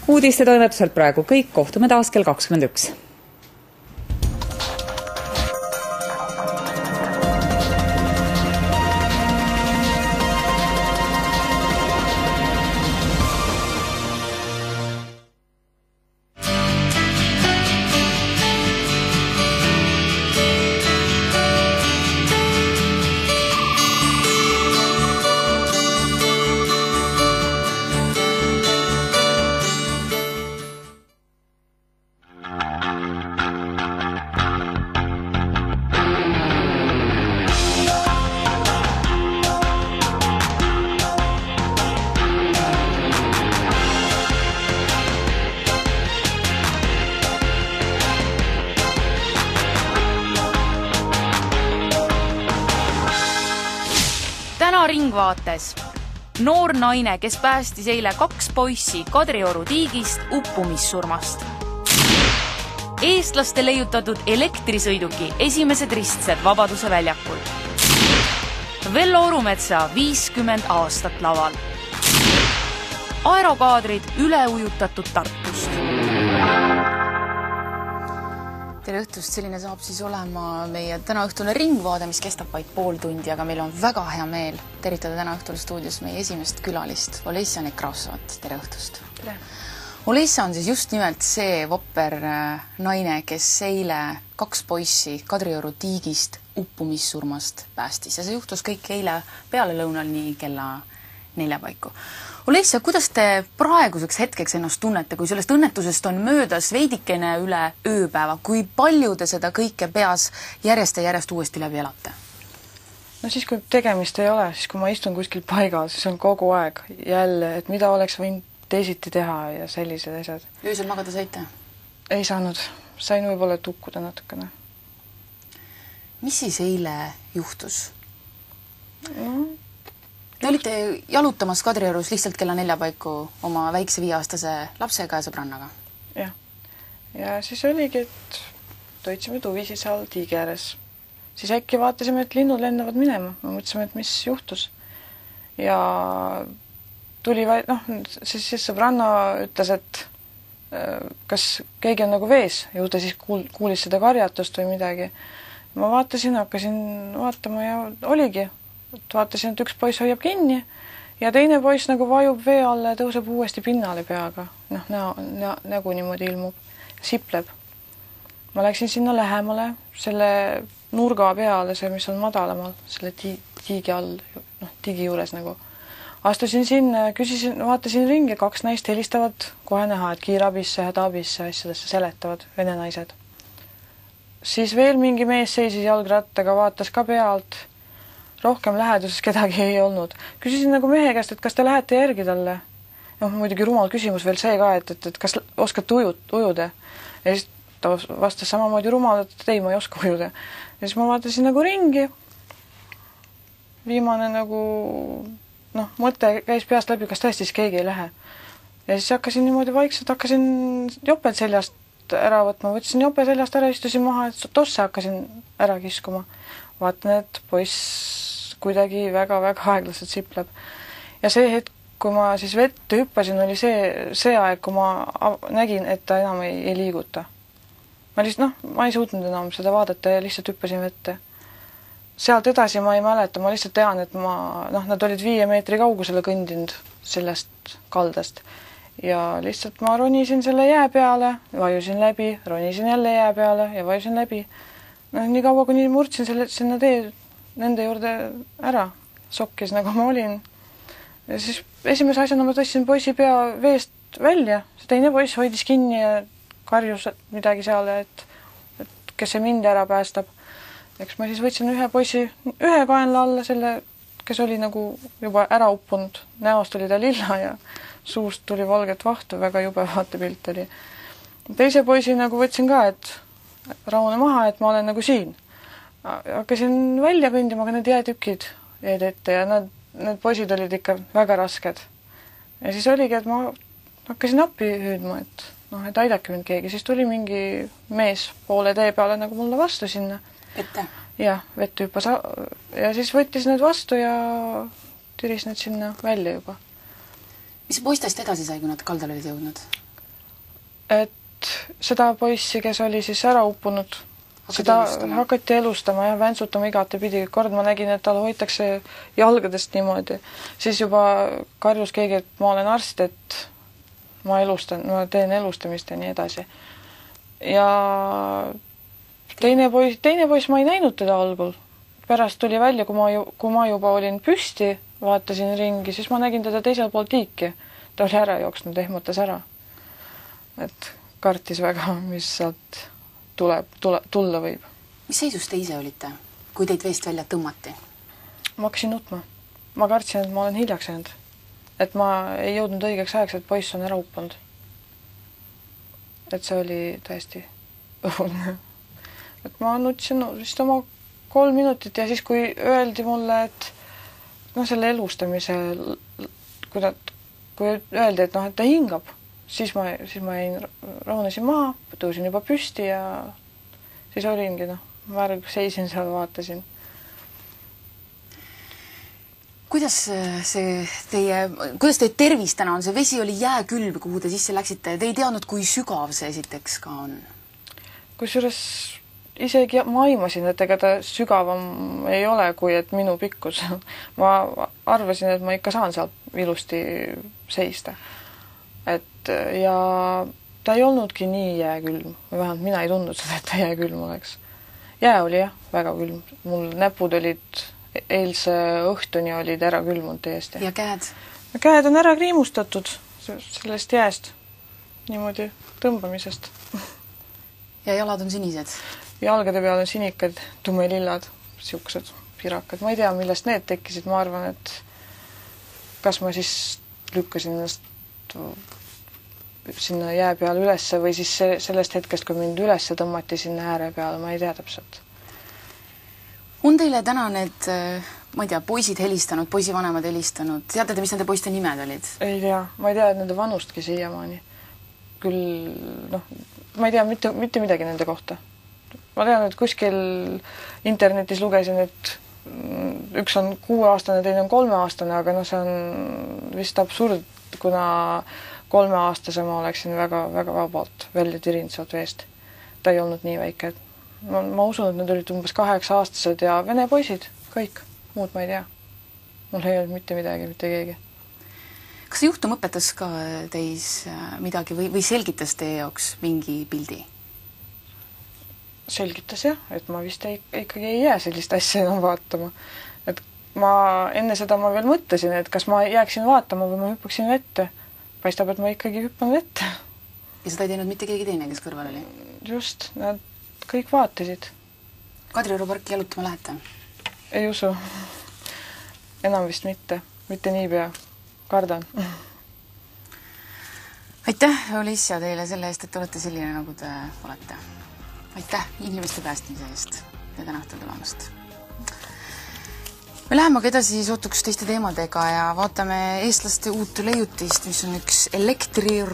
Uudiste toimetuselt praegu kõik, kohtume taas kell 21. Ringvaates. Noor naine, kes päästis eile 2 poissi Kadrioru tiigist uppumissurmast. Eestlaste leiutatud elektrisõiduki esimesed ristsed Vabaduse väljakul. Vello Orumetsa 50 aastat laval. Aerokaadrid üleujutatud Tartust. Tere õhtust, selline saab siis olema meie tänaõhtune ringvaade, mis kestab vaid pool tundi, aga meil on väga hea meel tervitada tänaõhtul stuudios meie esimest külalist, Olesja Nekrasovat. Tere õhtust! Tere! Olesja on siis just nimelt see vopper naine, kes eile 2 poissi Kadrioru tiigist uppumissurmast päästis. Ja see juhtus kõik eile pealelõunal nii kella 4 paiku. Olesja, kuidas te praeguseks hetkeks ennast tunnete, kui sellest õnnetusest on möödas veidikene üle ööpäeva? Kui palju te seda kõike peas järjest ja järjest uuesti läbi elate? No siis, kui tegemist ei ole, siis kui ma istun kuskil paigal, siis on kogu aeg jälle, et mida oleks võinud teisiti teha ja sellised asjad. Öösel magada saite? Ei saanud. Sain võib-olla tukkuda natukene. Mis siis eile juhtus? Te olite jalutamas Kadriorus lihtsalt kella 4 paiku oma väikse 5-aastase lapsega ja sõbrannaga. Jah. Ja siis oligi, et toitsime tuvisid seal tiigi ääres. Siis äkki vaatasime, et linnud lendavad minema. Me mõtlesime, et mis juhtus. Ja tuli, siis sõbranna ütles, et kas keegi on nagu vees. Ju ta siis kuulis seda karjatust või midagi. Ma vaatasin, hakkasin vaatama ja oligi. Vaatasin, et üks poiss hoiab kinni ja teine poiss nagu vajub vee alla ja tõuseb uuesti pinnale peaga. Nägu niimoodi ilmub, sipleb. Ma läksin sinna lähemale, selle nurga peale, see, mis on madalamal, selle tiigi all, tiigi juures nagu. Astusin sinna ja küsisin, vaatasin ringi, 2 naist helistavad kohe näha, et kiirabisse, hädaabisse, asjadesse seletavad vene naised. Siis veel mingi mees seisis jalgrattaga, vaatas ka pealt. Rohkem läheduses kedagi ei olnud. Küsisin nagu mehe käest, et kas te lähete järgi talle? Muidugi rumal küsimus veel see ka, et kas oskate ujuda? Ja siis ta vastas samamoodi rumal, et ei, ma ei oska ujuda. Ja siis ma vaatasin nagu ringi. Viimane nagu, mõte käis peast läbi, kas tõesti siis keegi ei lähe. Ja siis hakkasin niimoodi vaikselt, hakkasin joped seljast ära võtma. Võtsin jope seljast ära, istusin maha, et tosse hakkasin ära kiskuma. Vaatan, et poiss kuidagi väga-väga aeglaselt sipleb. Ja see hetk, kui ma siis vette hüppasin, oli see aeg, kui ma nägin, et ta enam ei liiguta. Ma ei suutnud enam seda vaadata ja lihtsalt hüppasin vette. Sealt edasi ma ei mäleta, ma lihtsalt tean, et nad olid 5 meetri kaugusele kõndinud sellest kaldast. Ja lihtsalt ma ronisin selle jää peale, vajusin läbi, ronisin jälle jää peale ja vajusin läbi. Nii kaua, kui murdsin sinna nende juurde ära, sokkis nagu ma olin. Ja siis esimese asjana ma tõstsin poissi pea veest välja. See teine poiss hoidis kinni ja karjus midagi seal, et kes see mind ära päästab. Eks ma siis võtsin ühe poissi ühe kaenla alla, selle, kes oli nagu juba ära uppunud. Näost oli ta lilla ja suust tuli valget vahtu, väga jube vaatepilt oli. Teise poisi nagu võtsin ka, et rahune maha, et ma olen nagu siin. Hakkasin välja kõndima, aga need jäätükid jäid ette ja need poisid olid ikka väga rasked. Ja siis oligi, et ma hakkasin appi hüüdma, et aidake mind keegi. Siis tuli mingi mees poole tee peale nagu mulle vastu sinna. Vette? Jah, vett hüppas. Ja siis võttis need vastu ja tiris need sinna välja juba. Mis poistest edasi sai, kui nad kaldale olid jõudnud? et seda poissi, kes oli siis ära uppunud, seda hakati elustama ja väntsutama igatepidi. Kord ma nägin, et tal hoitakse jalgadest niimoodi. Siis juba karjus keegi, et ma olen arst, et ma teen elustamist ja nii edasi. Ja teine poiss ma ei näinud teda algul. Pärast tuli välja, kui ma juba olin püsti, vaatasin ringi, siis ma nägin teda teisel pool tiiki. Ta oli ära jooksnud, ehmatas ära. Et kartis väga, mis sealt tulla võib. Mis seisus te ise olite, kui teid veest välja tõmmati? Ma hakkasin nutma. Ma kartsin, et ma olen hiljaks jäänud. Et ma ei jõudnud õigeks ajaks, et poiss on ära uppunud. Et see oli täiesti õudne. Et ma nutsin vist oma 3 minutit ja siis, kui öeldi mulle, et selle elustamise, kui öeldi, et ta hingab, siis ma jäin, rahunesin maha, tõusin juba püsti ja siis olingi, märg, seisin seal, vaatasin. Kuidas teie tervis täna on? See vesi oli jääkülv, kuhu te sisse läksite. Te ei teadnud, kui sügav see esiteks ka on? Kusjuures isegi ma aimasin, et ega ta sügavam ei ole, kui et minu pikkus. Ma arvasin, et ma ikka saan seal ilusti seista. Ja ta ei olnudki nii jääkülm. Vähemalt mina ei tundnud seda, et ta jääkülm oleks. Jää oli jah, väga külm. Mul näpud olid eilse õhtuni olid ära külmunud täiesti. Ja käed? Käed on ära kriimustatud sellest jääst. Niimoodi tõmbamisest. Ja jalad on sinised? Jalgade peal on sinikad, tumelillad, siuksed pirakad. Ma ei tea, millest need tekkisid. Ma arvan, et kas ma siis lükkasin ennast sinna jää peale ülesse või siis sellest hetkest, kui mind ülesse tõmmati sinna ääre peale, ma ei tea täpselt. On teile täna need, ma ei tea, poisid helistanud, poisivanemad helistanud? Teate te, mis nende poiste nimed olid? Ei tea. Ma ei tea, et nende vanustki siiamaani. Küll, ma ei tea mitte midagi nende kohta. Ma tean, et kuskil internetis lugesin, et üks on 6-aastane, teine on 3-aastane, aga see on vist absurd, kuna 3-aastase ma oleksin väga, väga vabalt välja tirinud sealt veest. Ta ei olnud nii väike. Ma usun, et need olid umbes 8-aastased ja vene poisid, kõik. Muud ma ei tea. Mul ei olnud mitte midagi, mitte keegi. Kas see juhtum õpetas ka teis midagi või selgitas teie jaoks mingi pildi? Selgitas jah, et ma vist ikkagi ei jää sellist asja enam vaatama. Et enne seda ma veel mõtlesin, et kas ma jääksin vaatama või ma hüppaksin vette. Paistab, et ma ikkagi hüppan vette. Ja seda ei teinud mitte keegi teine, kes kõrval oli? Just, nad kõik vaatasid. Kadrioru parki jalutama lähete? Ei usu. Enam vist mitte niipea. Kardan. Aitäh, Olesja, teile selle eest, et te olete selline, nagu te olete. Aitäh inimeste päästmise eest ja täna õhtul tulemast. Me läheme aga edasi sootuks teiste teemadega ja vaatame eestlaste uut leiutist, mis on üks elektri